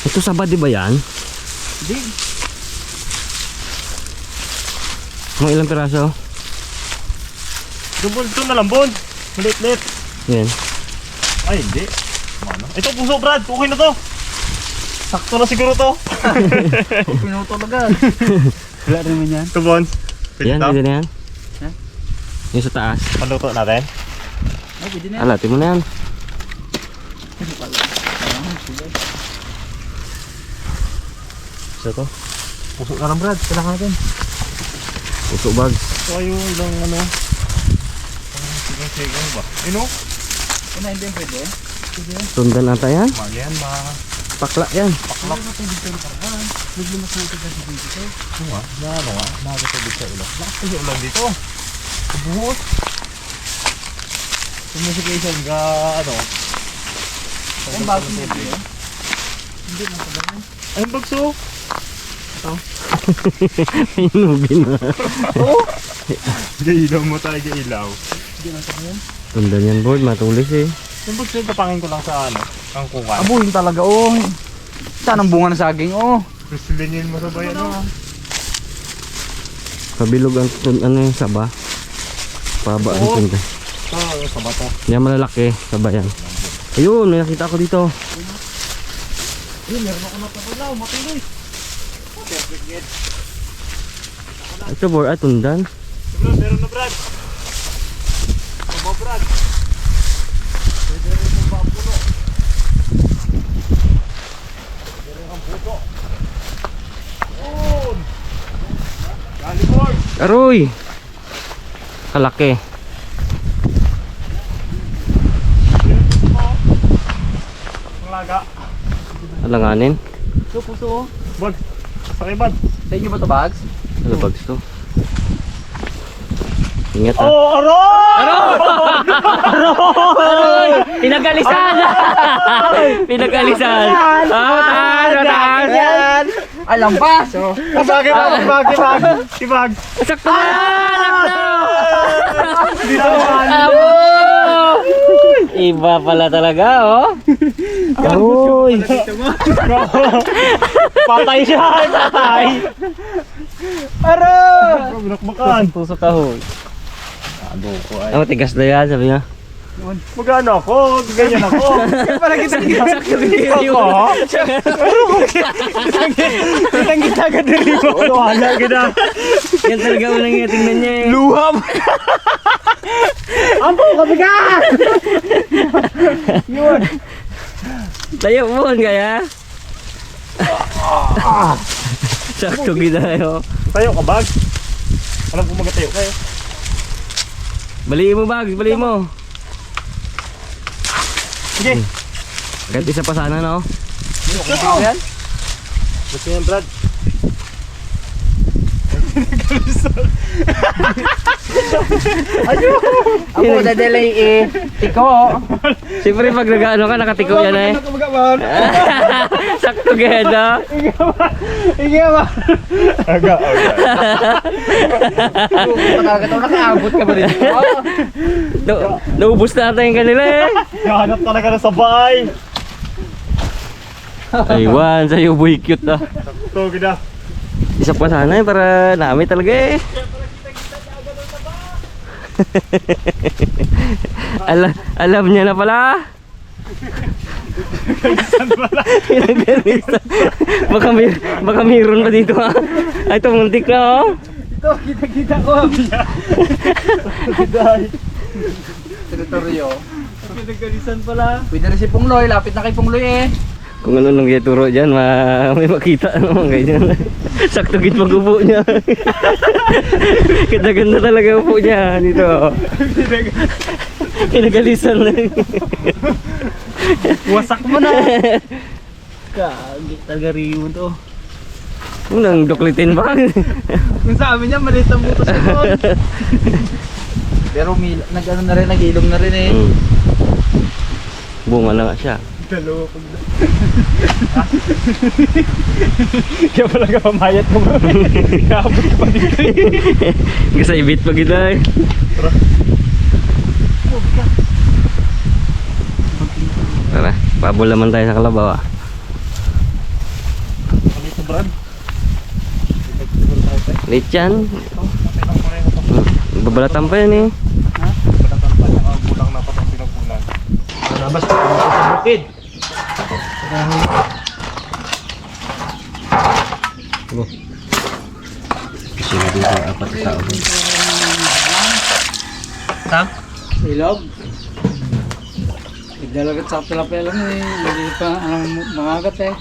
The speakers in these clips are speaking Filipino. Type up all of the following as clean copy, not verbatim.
Ito saba di ba yan? Hindi. Mga ilang piraso? Dubol ito na lang, Bon. Malit-lit. Yan. Ay, hindi. Ano? Ito, puso, Brad. Okay na to. Sakto na siguro to. Pinuto agad. Wala rin man yan. Ito, Bon. Pwede Yan, to. pwede na yan. Ha? Yung sa taas. Paluto natin. Ay, pwede na yan. Alatin mo na yan. Isa to. Puso na lang, Brad. Kailangan natin. Puso bag. Ito ay yung ilang ano. Sige ba? Ino? Ano, hindi yung pwede? Pwede yan. Sundan nata yan. Yan, Pakla yan. paklak. Naglumas na ito kasi dito. Ano nga? Na ano nga? Nakakatubig sa ulan. Lakas kasi ulan dito. Kabuhos. Sumusikation ka ano? Ang bago niya dito. Hindi na sa ganun. Ay, bagso. Hinugin na. Oo. Gailaw mo tayo, gailaw. Hindi na sa ganun. Sundan yan board. Matulis eh. Yung bagso, tapangin ko lang sa ano? Ang kungan. Abuhin talaga, oh. Saan ang bunga ng saging, oh. Gusilingin mo sa bayan mo. Pabilog ang ano yung saba. Paba ang Oo. sundan. Ito, sa bato. Yan malalaki. Saba yan. Ayun, may nakita ko dito. Ayun, meron ako napapalaw. Matuloy. Perfect get. Ito board. Tundan. Brad, meron na, Brad. Aba, Brad. Pwede rin yung bapulo. Pwede rin ang puto. Yun. Galibor. Aroy! Kalaki. Ang laga. Alanganin. Ito, puso, oh. Bag. Sakay, Bag. Sa inyo ba ito, bags? Ano bags to? Ingat ha. Oh, aroy! Aroy! Pinagalisan! Pinagalisan! Taas! Taas! Yan! Alam pa! So, Ibag, ibag, ibag. Ibag. Sakto na! Sakto! Dito naman. Abo! Iba pala talaga, oh. Aroy! Patay siya, patay. Aro! Binakbakan. Tusok ahoy. Ano ko ay. Ang tigas na yan, sabi niya. Magano ako? Ganyan ako. Pala kita-kita. Ako? Kitang-kita ka din mo. Wala gina. Yan talaga unang nga tingnan niya eh. Luham! Ampo, kabigat! Yun. Tayo mo, kaya? Sakto ginayo. Tayo ka, Bag. Alam ko magatayo kayo. Baliin mo, Bags, baliin mo. Sige. Kahit isa pa sana, no? Yan? Gusto yan, Brad. Ako, dadalay eh. Tiko. Siyempre pag nag-ano ka, nakatiko yan eh. Sakto gaya, Sige ba? Aga, aga. Pagkakataw, nakaabot ka ba rin? Naubos na ata yung kanila eh. Hanap talaga na sa bahay. Aywan, sa'yo boy cute ah. Sakto, gina. Isa pa sana eh, para namin talaga eh. Alam niya na pala. Pinagalisan. Baka mayroon pa dito ha. Ay, ito muntik na oh. Ito, kita-kita ko. Teritoryo. Pinagalisan pala. Pwede rin si Pungloy, lapit na kay Pungloy eh. Kung ano lang yung turo dyan, may makita naman ganyan. Sakto git mag-upo niya. Ganda-ganda talaga upo niya dito. Pinagalisan na. Wasak mo na. Kagi, taga-riyon to. Unang duklitin ba? Kung sa amin niya, maliit ang butos ko. Pero nag-ano na rin, nag-ilong na rin eh. Bunga na nga siya. Dalawa pag kaya pala ka pamayat mo. Kaabot ka pa dito. Kasi ibit pa kita eh. Tara, pabol naman tayo sa kalabaw ah. Brad. Late yan. Babalatan pa yan eh. Balatan pa niya, bulang na pa itong pinagpunan. Labas pa sa bukid. Sino dito, apat na tao. Tang? Ilog. Igdalagat sa tilapia lang eh. Lagi pa ang mga agat eh.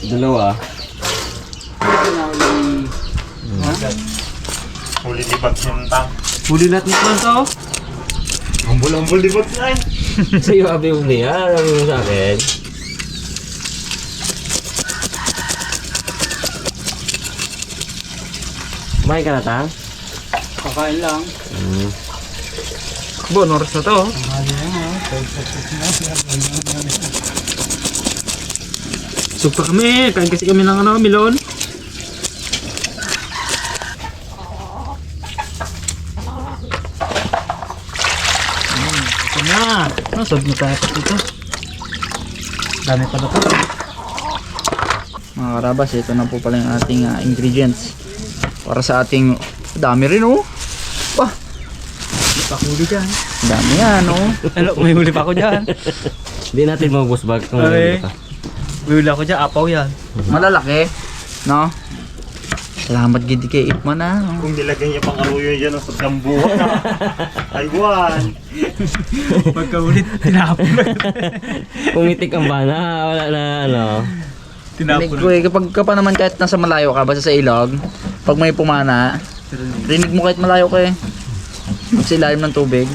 Dalawa. Huli libat yung tang. Huli natin ito to. Ambul-ambul libat niya eh. Sa'yo abi uli ha, alam mo sa akin. Kumain ka na tang? Kakain lang. Bon, oras na to. Sugpa kami. Kain kasi kami ng ano, milon. Ito na. Sod na tayo dito. Dami pala to. Mga karabas, ito na po pala yung ating ingredients. Para sa ating dami rin oh. Wah. May pakuli dyan. Dami yan oh. Ano, may huli pa ako dyan. Hindi natin maubos bag kung Okay. ka. Huli ako dyan, apaw yan. Malalaki, no? Salamat gid kay Ipman na. Kung nilagay niya pang aruyo dyan sa dambuhan na. Aywan. Pagkaulit, tinapon na. Pumitik ang bana, wala na ano. Rinig ko eh, kapag ka pa naman kahit nasa malayo ka, basta sa ilog, pag may pumana, rinig mo kahit malayo ka eh. Pag sa ilalim ng tubig.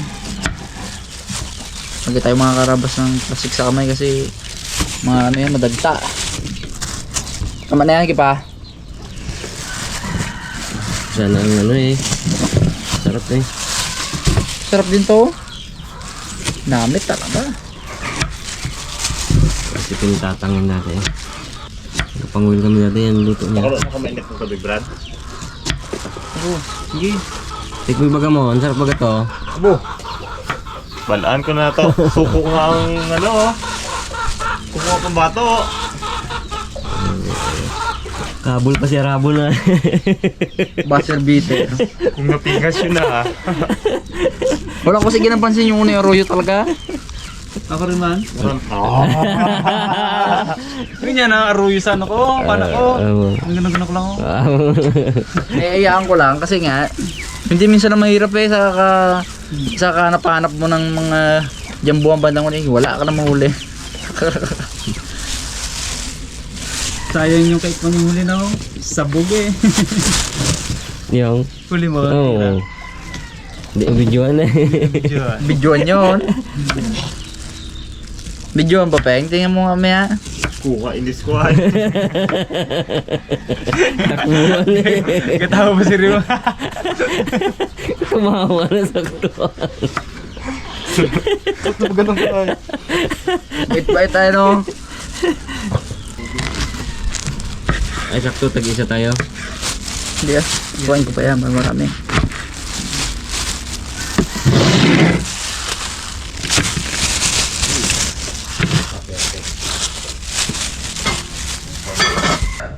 Huwag tayo mga karabas ng plastic sa kamay kasi mga ano yan, madagta. Tama na yan, kipa. Sana ang ano eh. Sarap eh. Sarap din to. Namit talaga. Kasi pinitatangin natin eh. Panguil kami natin yan, luto niya. Nakalo na kamainit ng gabi, Brad. Oh, sige. Tikmi baga mo, ang sarap baga to. Abo. Balaan ko na to. Suko nga ang ano oh. Kukuha pang bato. Kabul pa si Rabul na. Buzzer beater. Kung napigas yun na Wala ko sige napansin yung una yung arroyo talaga. Ako rin man. Ganyan na arroyo sa ano ko, paano ko. Ang ganun ko lang ako. Iyaan ko lang kasi nga hindi minsan na mahirap eh sa kahanap-hanap mo ng mga jambuang bandang uli. Wala ka na mahuli. Sayang yung kahit manghuli na ako. Sabog eh. Yung? Huli mo. Oo. Hindi, videoan eh. Videoan yun. Videoan pa peng. Tingnan mo mamaya. Kuha, inis ko ay. Takbuhan eh. Katawa ba si Rima? Kumawa na sa kutuan. Ganun ko ay. Bait-bait tayo no. Ay, sakto, tag-isa tayo. Hindi ah. Buhain ko pa yan. Marami.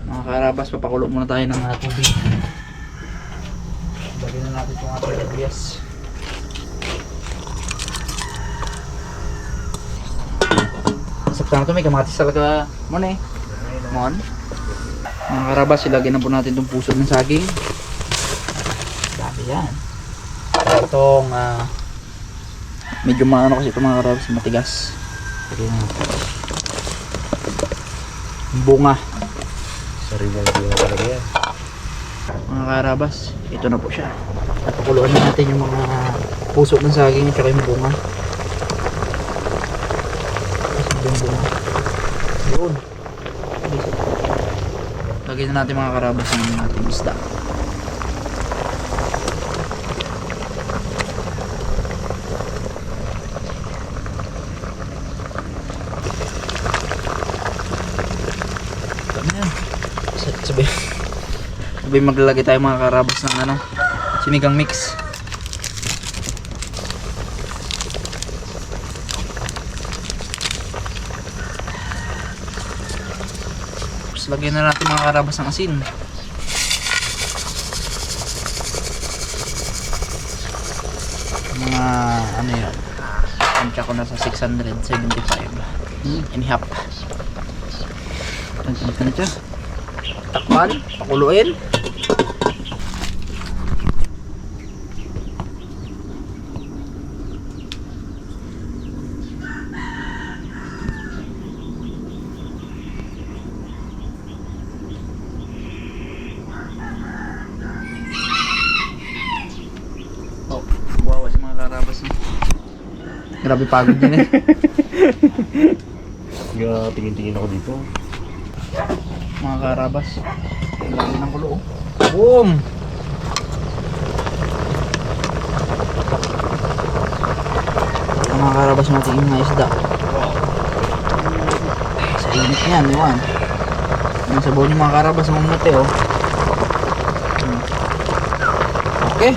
Mga karabas, papakulo muna tayo ng tubig. Lagyan na natin itong ating sibuyas. Sakta na ito, may kamatis talaga. Mon eh. Mon. Mga karabas, ilagyan na po natin itong puso ng saging. Dami yan. Itong medyo maano kasi itong mga karabas, matigas. Lagyan na natin. Bunga. Sariwang-bunga talaga yan. Mga karabas, ito na po siya. Napakuluan na natin yung mga puso ng saging at saka yung bunga. Yung bunga. Yun. Lagyan na natin mga karabas ng ating isda. Dami yan. Sabi maglalagay tayo mga karabas ng ano, sinigang mix. Tapos lagyan na natin mga karabas ng asin. Mga ano yun. Tansya ko na sa 675 and half. Tansya. Takpan, pakuluin. Oh, buwawa si mga karabas. Grabe pagod yun eh. Tingin-tingin ako dito. Mga karabas. Ang dami ng kulo. Boom! Ang mga karabas natin yung mga isda. Sa init yan, iwan. Yung sabaw ng mga karabas ng mumuti, oh. Okay.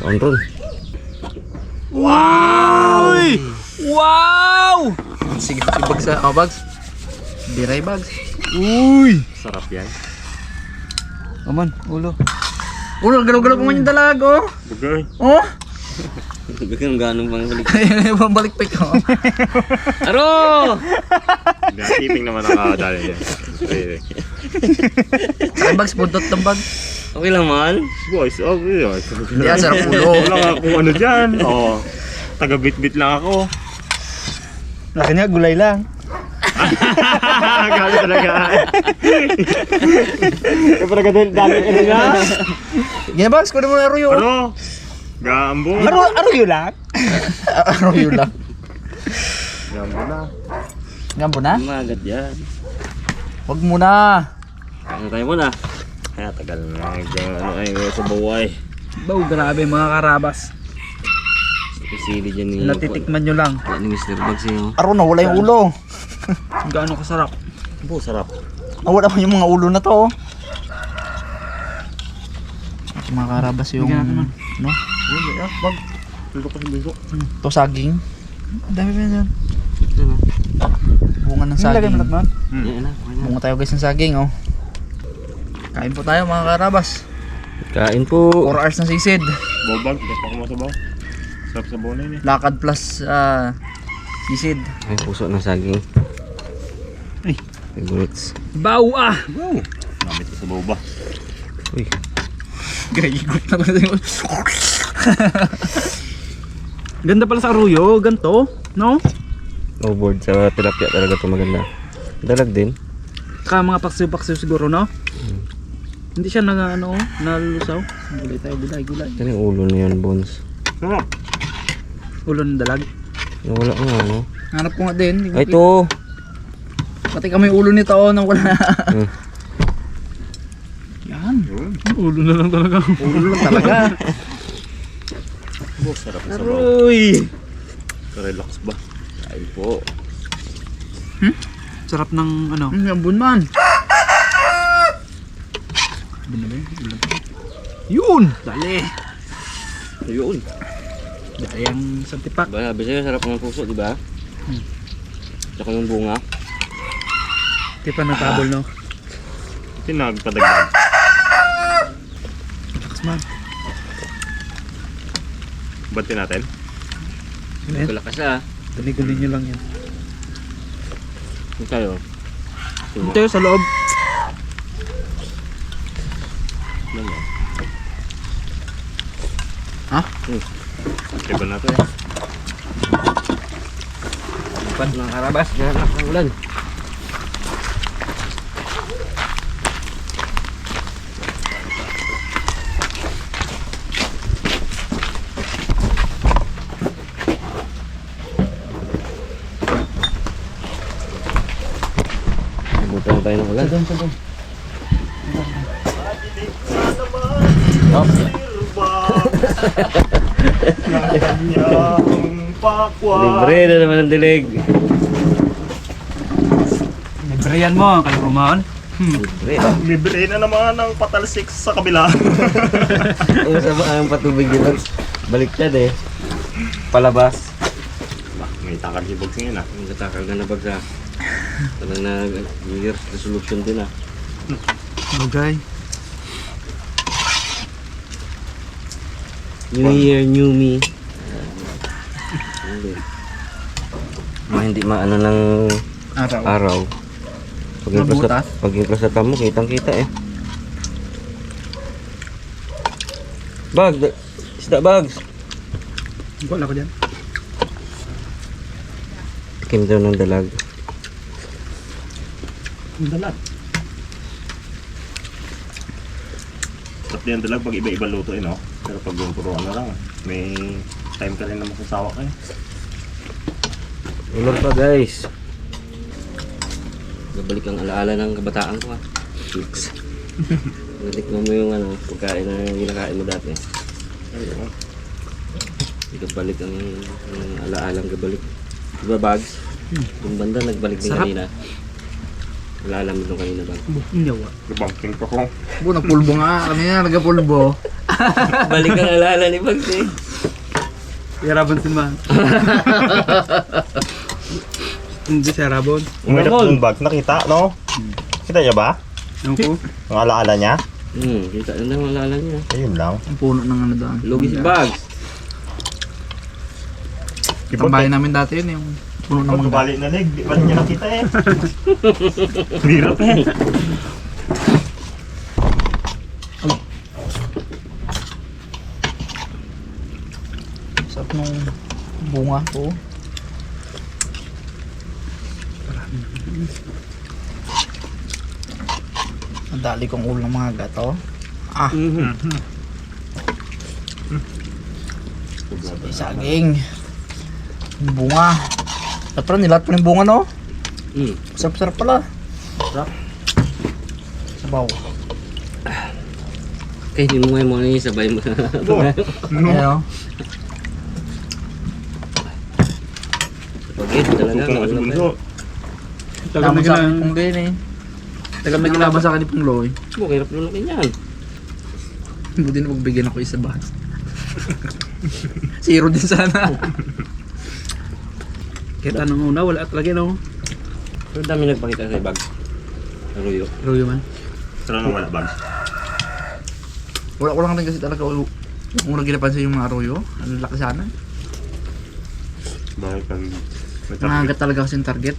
Tonron. Wow! Wow! Sige, bags sa bags. Biray bags. Uy! Sarap yan. Aman, ulo. Ulo, galaw-galaw pa man yung dalag, oh. Bugay. Oh! Bigyan ganong bang balik. Balik pa ko. Aro! Keeping naman nakakadali yan. Try bags, buntot ng bag. Okay lang man. Boys, okay. Hindi, sarap ulo. Wala nga kung ano dyan. Oo. Taga-bit-bit lang ako. Laki niya, gulay lang. Gano'n talaga. Kapag dami nga. Ginabags, kunin mo na aruyo. Ano? Gambong. Aruyo lang. Aruyo lang. Gambong na. Gambo na? Magat yan. Huwag mo na. Ano tayo muna? Kaya tagal na. Ano ay sa buhay. Baw, grabe mga karabas. Isili dyan ni... Natitikman nyo lang. Wala ni Mr. Bugs yun. Aro, nawala yung ulo. Gaano kasarap. Po, sarap. Nawala pa yung mga ulo na to. Mga karabas yung... No? Wag. Bingko pa si Bingko. To saging. Ang dami pa yan. Ano? Bunga ng Nilagay saging. mo lang, Yan na. Okay na. Bunga tayo guys ng saging, oh. Kain po tayo mga karabas. Kain po. 4 hours na sisid. Bobag. Hindi pa ako masabaw. Sarap sa buhay na yun eh. Lakad plus sisid. Ay, puso ng saging. Ay. Favorites. Baw ah! Namit ko sa boba. Uy. Gayigot na ko sa iyo. Ganda pala sa aruyo, ganto, no? Overboard sa tilapia talaga ito maganda. Dalag din. Saka mga paksiw-paksiw siguro, no? Hindi siya nalulusaw. Gulay tayo, gulay. Yan yung ulo na yun, Bones. Sarap. Ulo ng dalag. Wala nga, no? Hanap ko nga din. Ay, ito. Pati kami ulo nito, oh, nang wala. Yan. Ulo na lang talaga. Ulo lang talaga. Oh, sarap sa sabaw. Aroy! Relax ba? Kain po. Sarap ng ano. Yambun man. Yun! Dali! Ayun. Dali ang santipak. Ba, bisa sarap ng puso, di ba? Tsaka yung bunga. Di pa nagkabol, no? Tinagpadagdag. Lakas man. Bantin natin. Ayan. Kalakas ah. Guli-guli nyo lang yan. Yung kayo. Ito sa loob. Ano? Ha? Diba na ito eh. Dapat mga karabas. Ganap ng ulan. Nabutan tayo ng ulan. Oh. Kanyang pakwa. Libre na naman ang dilig. Librayan mo, kayo kumaon. Libre. Libre na naman ang patalsik sa kabila. Yung sa ang patubig dito. Baliktad eh. Palabas. May takal si Bogs ngayon ah. Ang katakal na nabag sa... Parang na New Year's resolution din ah. Okay. New Year, new me. Hindi maano ng araw. Mabutas. Pag yung sa tamo, kitang-kita eh. Bag! Isda bags! Wala ko dyan. Tikim daw ng dalag. Ang dalag. Sarap din ang dalag pag iba-iba luto eh, no? Pero pag yung puro ano lang, may time ka rin na masasawa ka eh. Ulor pa guys. Nabalik ang alaala ng kabataan ko ah. Natikman mo yung ano, pagkain na ginakain mo dati. Ayun. Nagbalik ang alaalang gabalik. Diba bags? Yung banda nagbalik din Sarap. kanina. Alala mo nung kanina bag. Hindi ako. Gabangking pa ko. Nagpulbo nga. Kanina nagpulbo. Balik ang alaala ni bags eh. Yarabon sin man. Hindi si Yarabon. Umirap Ramon. yung bag. Nakita, no? Kita niya ba? Yung ko. Ang alaala niya? Kita na ang alala niya. Ayun lang. Ang puno ng ano doon. Lugi si bags. Tambahin namin dati yun yung puno ng Pag mangga. balik na leg, di ba niya nakita eh? Hirap eh. Sarap nung bunga ko. Ang dali kong ulo ng mga gato. May saging. Yung bunga. At pala nilat pa yung bunga, no? Sarap-sarap pala. Sarap. Sabaw. Kaya hindi mo ngayon mo na sabay mo. Ayan, o. Pagit talaga. Kung sa bunso. Tagal na Tama sa akin gina. pong ganyan eh. Tagal na Naglaban sa akin ni pong loy. Hirap lulukin yan. Buti na pagbigyan ako isa ba. Zero din sana. Kaya tanong una, wala talaga no. Pero dami nagpakita sa bag. Aruyo. Ruyo man. Tara na wala bag. Wala ko lang rin kasi talaga yung unang ginapansin yung mga arroyo. Ang laki sana. Bakit pag... Nangagat talaga kasi yung target.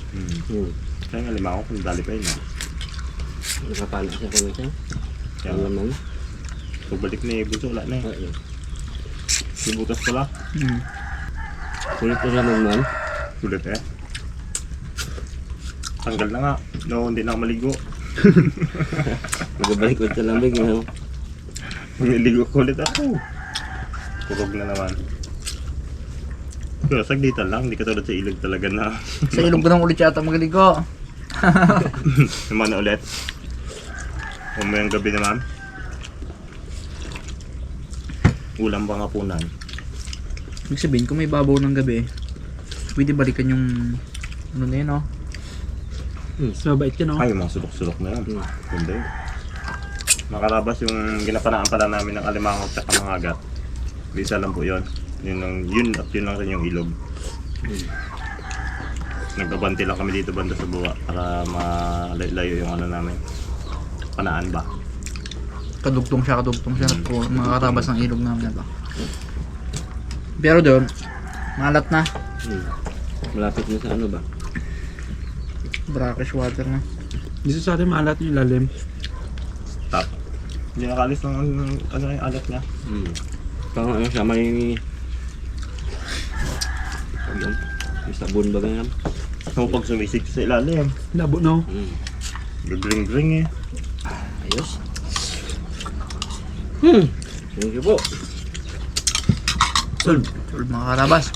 Kaya nga lima ako kung dali pa yun. Nakapala siya kung ito. Kaya Ang laman. pagbalik na yung bunso, wala na eh. Ayun. Yung butas pala. Sulit na laman man. Sulit eh. Tanggal na nga. No, hindi na ako maligo. Magbabalik ulit sa lamig. Magliligo ko ulit ako. Kurog na naman. Pero saglitan lang, hindi katulad sa ilog talaga na Sa ilog ko nang ulit yata magaligo. naman na ulit. Umayang gabi naman. Ulam ba nga punan? Ibig sabihin, kung may babaw ng gabi, pwede balikan yung ano na yun, no? Mas mabait yun no. Ay, yung mga sulok-sulok na yun. Ganda yun. Makarabas yung ginapanaan pala namin ng alimango at saka mga agat. Isa lang po yun. Yun at yun lang rin yung ilog. Nagbabanti lang kami dito banda sa buwa para malayo yung ano namin. Panaan ba? Kadugtong siya po, mga karabas ng ilog namin ito. Pero doon, malat na. Malapit na sa ano ba? Brackish water na. Dito sa atin maalat yung lalim. Stop. Hindi nakalis ng ano yung alat niya. Parang ano siya, may... Ayun. May sabon ba ganyan? So pag sumisig sa ilalim, Labo no. gagring-gring eh. Ayos. Thank you po. Solve mga karabas.